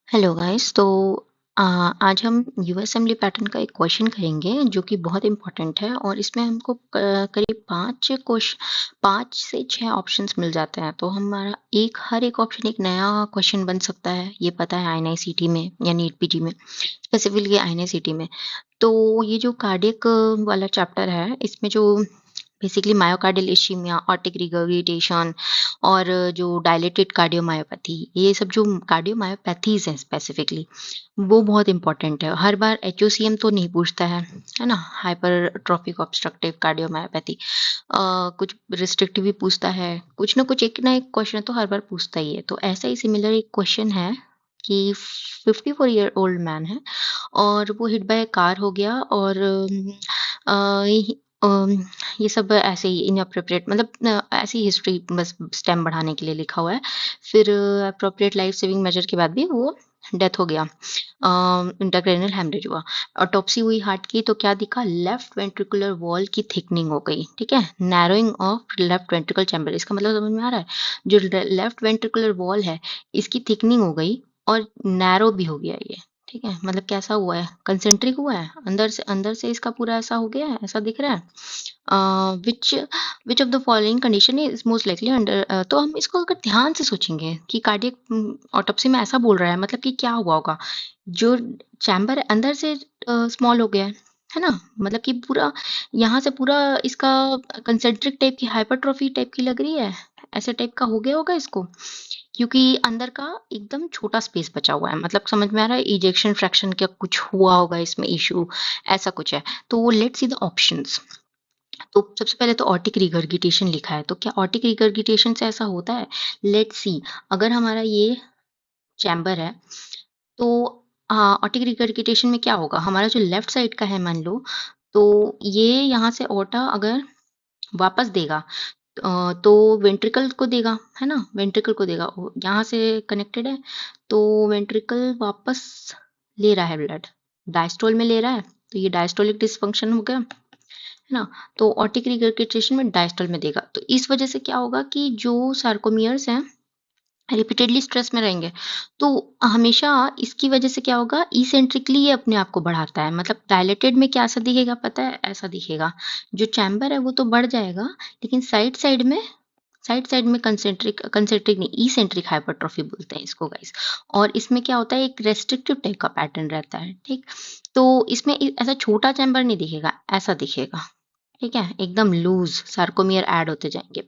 Hello guys. तो आज हम यूएस असेंबली पैटर्न का एक क्वेश्चन करेंगे जो कि बहुत इंपॉर्टेंट है और इसमें हमको करीब 5 से 6 ऑप्शंस मिल जाते हैं। तो हमारा हर एक ऑप्शन एक नया क्वेश्चन बन सकता है, ये पता है आईएनआईसीटी में या नीट पीजी में, स्पेसिफिकली आईएनआईसीटी में। तो ये जो कार्डियक वाला चैप्टर है, इसमें जो बेसिकली मायोकार्डियल इश्चीमिया, ऑर्टिक रिगर्जिटेशन और जो डायलेटेड कार्डियोमायोपैथी, ये सब जो कार्डियोमायोपैथीज हैं स्पेसिफिकली, वो बहुत इंपॉर्टेंट है। हर बार एचओसीएम तो नहीं पूछता है ना। हाइपरट्रॉफिक ऑब्स्ट्रक्टिव कार्डियोमायोपैथी कुछ रिस्ट्रिक्टिव भी पूछता है, कुछ ना एक क्वेश्चन तो हर बार पूछता ही है। तो ऐसा ही सिमिलर एक क्वेश्चन है कि 54-year-old मैन है और वो हिट बाय कार हो गया और ये सब ऐसे ही इनअप्रोप्रिएट, मतलब ऐसी हिस्ट्री बस स्टेम बढ़ाने के लिए लिखा हुआ है। फिर अप्रोप्रिएट लाइफ सेविंग मेजर के बाद भी वो डेथ हो गया, इंट्राक्रैनियल हेमरेज हुआ। ऑटोप्सी हुई हार्ट की तो क्या दिखा, लेफ्ट वेंट्रिकुलर वॉल की थिकनिंग हो गई। ठीक है, narrowing of left ventricle chamber, इसका मतलब समझ में आ रहा है। जो लेफ्ट वेंट्रिकुलर वॉल है, इसकी थिकनिंग हो गई और नैरो भी हो गया ये। ठीक है, मतलब कैसा हुआ है, कंसेंट्रिक हुआ है, अंदर से इसका पूरा ऐसा हो गया है, ऐसा दिख रहा है। Which of the following condition is most likely under. तो हम इसको अगर ध्यान से सोचेंगे कि कार्डियक ऑटोप्सी में ऐसा बोल रहा है, मतलब कि क्या हुआ होगा, जो चैम्बर अंदर से स्मॉल हो गया है ना। मतलब कि पूरा यहाँ से पूरा इसका कंसेंट्रिक टाइप की हाइपरट्रॉफी टाइप की लग रही है, ऐसे टाइप का हो गया होगा इसको, क्योंकि अंदर का एकदम छोटा स्पेस बचा हुआ है। मतलब समझ में आ रहा है, इजेक्शन फ्रैक्शन का कुछ हुआ होगा इसमें इशू, ऐसा कुछ है। तो लेट्स सी द ऑप्शंस। तो सबसे पहले तो ऑर्टिक रिगर्गिटेशन लिखा है, तो क्या ऑर्टिक रिगर्गिटेशन से ऐसा होता है? Let's see. अगर हमारा ये चैम्बर है तो ऑर्टिक रिगर्गिटेशन में क्या होगा, हमारा जो लेफ्ट साइड का है मान लो, तो ये यहाँ से ओटा अगर वापस देगा तो वेंट्रिकल को देगा, है ना, वेंट्रिकल को देगा। यहाँ से कनेक्टेड है तो वेंट्रिकल वापस ले रहा है ब्लड, डायस्टोल में ले रहा है, तो ये डायस्टोलिक डिसफंक्शन हो गया, है ना। तो ऑर्टिक रिगर्गिटेशन में डायस्टोल में देगा, तो इस वजह से क्या होगा कि जो सार्कोमियर्स हैं रिपीटेडली स्ट्रेस में रहेंगे, तो हमेशा इसकी वजह से क्या होगा, इसेंट्रिकली ये अपने आप को बढ़ाता है। मतलब डायलेटेड में क्या ऐसा दिखेगा पता है, ऐसा दिखेगा, जो चैम्बर है वो तो बढ़ जाएगा, लेकिन साइड साइड में कंसेंट्रिक कंसेंट्रिक नहीं, इसेंट्रिक हाइपरट्रॉफी बोलते हैं इसको गाइस। और इसमें क्या होता है, एक रेस्ट्रिक्टिव टाइप का पैटर्न रहता है। ठीक, तो इसमें ऐसा छोटा चैम्बर नहीं दिखेगा, ऐसा दिखेगा। ठीक है, एकदम लूज सार्कोमियर ऐड होते जाएंगे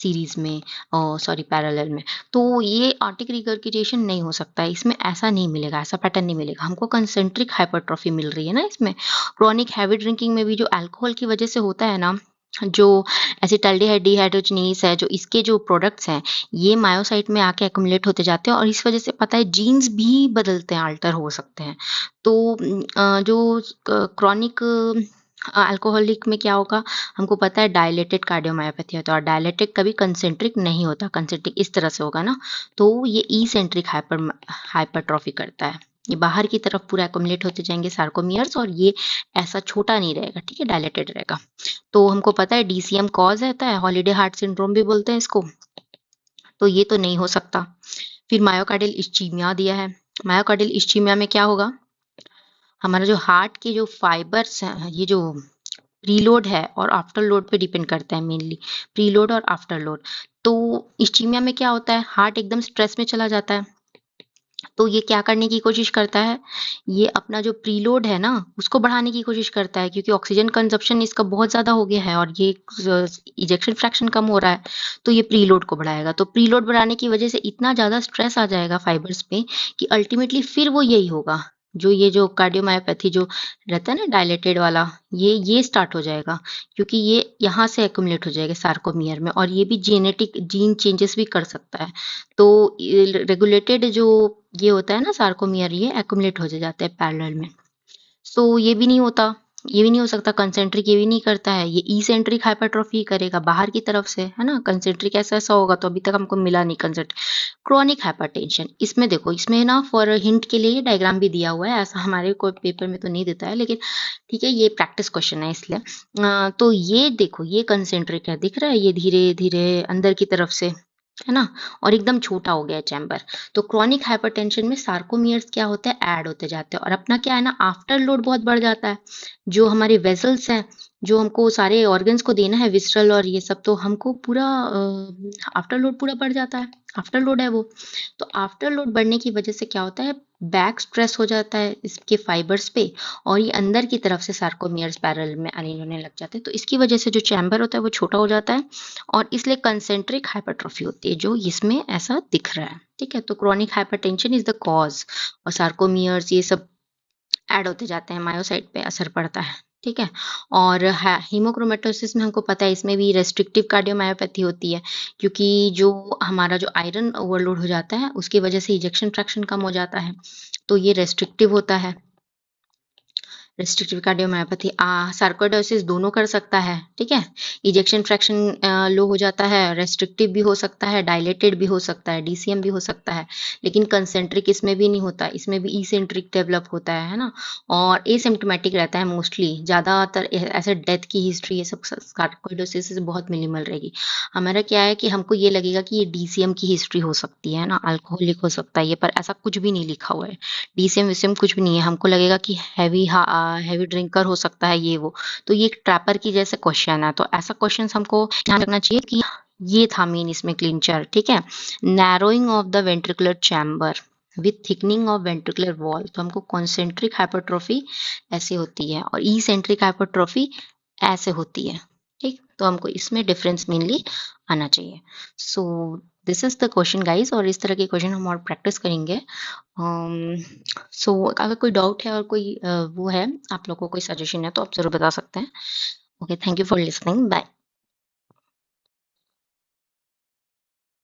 सीरीज में, सॉरी पैरेलल में। तो ये आर्टिक रिगर्गिटेशन नहीं हो सकता है इसमें, ऐसा नहीं मिलेगा, ऐसा पैटर्न नहीं मिलेगा हमको। कंसेंट्रिक हाइपरट्रॉफी मिल रही है ना इसमें। क्रॉनिक हैवी ड्रिंकिंग में भी जो अल्कोहल की वजह से होता है ना, जो एसिटाल्डिहाइड डिहाइड्रोजनेज है, जो इसके जो प्रोडक्ट्स हैं, ये मायोसाइट में आके एक्युमुलेट होते जाते हैं और इस वजह से पता है जीन्स भी बदलते हैं, अल्टर हो सकते हैं। तो जो क्रॉनिक अल्कोहलिक में क्या होगा, हमको पता है डायलेटेड कार्डियोमायोपैथी होता है, और डायलेटेड कभी कंसेंट्रिक नहीं होता, कंसेंट्रिक इस तरह से होगा ना। तो ये इसेंट्रिक हाइपरट्रॉफी करता है, ये बाहर की तरफ पूरा एक्युमुलेट होते जाएंगे सार्कोमियर्स, और ये ऐसा छोटा नहीं रहेगा, ठीक है, डायलेटेड रहेगा। तो हमको पता है डीसीएम कॉज रहता है, हॉलिडे हार्ट सिंड्रोम भी बोलते हैं इसको, तो ये तो नहीं हो सकता। फिर मायोकार्डियल इश्चीमिया दिया है, मायोकार्डियल इश्चीमिया में क्या होगा, हमारा जो हार्ट के जो फाइबर्स हैं, ये जो प्रीलोड है और आफ्टर लोड पे डिपेंड करता है मेनली, प्रीलोड और आफ्टर लोड। तो इश्चीमिया में क्या होता है, हार्ट एकदम स्ट्रेस में चला जाता है, तो ये क्या करने की कोशिश करता है, ये अपना जो प्रीलोड है ना उसको बढ़ाने की कोशिश करता है, क्योंकि ऑक्सीजन कंजप्शन इसका बहुत ज़्यादा हो गया है और ये इजेक्शन फ्रैक्शन कम हो रहा है, तो ये प्रीलोड को बढ़ाएगा। तो प्रीलोड बढ़ाने की वजह से इतना ज़्यादा स्ट्रेस आ जाएगा फाइबर्स पे कि अल्टीमेटली फिर वो यही होगा, जो कार्डियोमायोपैथी जो रहता है ना डायलेटेड वाला, ये स्टार्ट हो जाएगा, क्योंकि ये यहाँ से एक्युमुलेट हो जाएगा सार्कोमियर में, और ये भी जेनेटिक जीन चेंजेस भी कर सकता है। तो रेगुलेटेड जो ये होता है ना सार्कोमियर, ये एक्युमुलेट हो जाता है पैरेलल में। सो ये भी नहीं होता, ये भी नहीं हो सकता, कंसेंट्रिक ये भी नहीं करता है, ये इसेंट्रिक हाइपरट्रॉफी करेगा बाहर की तरफ से, है ना। कंसेंट्रिक ऐसा ऐसा होगा तो अभी तक हमको मिला नहीं कंसेंट्रिक। क्रॉनिक हाइपरटेंशन, इसमें देखो, इसमें ना फॉर हिंट के लिए ये डायग्राम भी दिया हुआ है, ऐसा हमारे कोई पेपर में तो नहीं देता है, लेकिन ठीक है, ये प्रैक्टिस क्वेश्चन है इसलिए। तो ये देखो, ये कंसेंट्रिक है, दिख रहा है, ये धीरे धीरे अंदर की तरफ से है ना, और एकदम छोटा हो गया है चैम्बर। तो क्रॉनिक हाइपरटेंशन में सार्कोमियर्स क्या होते हैं, ऐड होते जाते हैं, और अपना क्या है ना, आफ्टर लोड बहुत बढ़ जाता है। जो हमारे वेसल्स हैं, जो हमको सारे ऑर्गन्स को देना है, विसरल और ये सब, तो हमको पूरा आफ्टर लोड पूरा बढ़ जाता है, आफ्टर लोड है वो। तो आफ्टर लोड बढ़ने की वजह से क्या होता है, बैक स्ट्रेस हो जाता है इसके फाइबर्स पे, और ये अंदर की तरफ से सार्कोमियर्स पैरेलल में अलाइन होने लग जाते हैं। तो इसकी वजह से जो चैम्बर होता है वो छोटा हो जाता है, और इसलिए कंसेंट्रिक हाइपरट्रॉफी होती है, जो इसमें ऐसा दिख रहा है। ठीक है, तो chronic hypertension is the cause, और सार्कोमियर्स ये सब ऐड होते जाते हैं, मायोसाइट पे असर पड़ता है। ठीक है, और हीमोक्रोमेटोसिस में हमको पता है इसमें भी रेस्ट्रिक्टिव कार्डियोमायोपैथी होती है, क्योंकि जो हमारा जो आयरन ओवरलोड हो जाता है उसकी वजह से इजेक्शन फ्रैक्शन कम हो जाता है, तो ये रेस्ट्रिक्टिव होता है। रेस्ट्रिक्टिव कार्डियोमायोपैथी सार्कोइडोसिस दोनों कर सकता है। ठीक है, इजेक्शन फ्रैक्शन लो हो जाता है, रेस्ट्रिक्टिव भी हो सकता है, डायलेटेड भी हो सकता है, डीसीएम भी हो सकता है, लेकिन कंसेंट्रिक इसमें भी नहीं होता, इसमें भी इसेंट्रिक डेवलप होता है ना, और एसिम्प्टोमेटिक रहता है मोस्टली। ज़्यादातर ऐसे डेथ की हिस्ट्री ये सब सार्कोइडोसिस से बहुत मिनिमल रहेगी। हमारा क्या है कि हमको ये लगेगा कि ये डीसीएम की हिस्ट्री हो सकती है ना, अल्कोहलिक हो सकता है ये, पर ऐसा कुछ भी नहीं लिखा हुआ है, डीसीएम विसीएम कुछ भी नहीं है। हमको लगेगा कि हैवी ड्रिंकर हो सकता है ये वो, तो ये एक ट्रैपर की जैसे क्वेश्चन है, तो ऐसा क्वेश्चन हमको ध्यान रखना चाहिए कि ये था मेन इसमें क्लिंचर। ठीक है, narrowing of the ventricular chamber with thickening of ventricular wall, तो हमको कॉन्सेंट्रिक हाइपरट्रॉफी ऐसे होती है, और इसेंट्रिक हाइपरट्रॉफी ऐसे होती है। ठीक, तो हमको इसमें डिफरेंस मेनली आना चाहिए। So this is the question guys, और इस तरह के क्वेश्चन हम और प्रैक्टिस करेंगे। सो अगर कोई डाउट है और कोई वो है, आप लोगों को कोई सजेशन है, तो आप ज़रूर बता सकते हैं। Okay, thank you for listening, bye.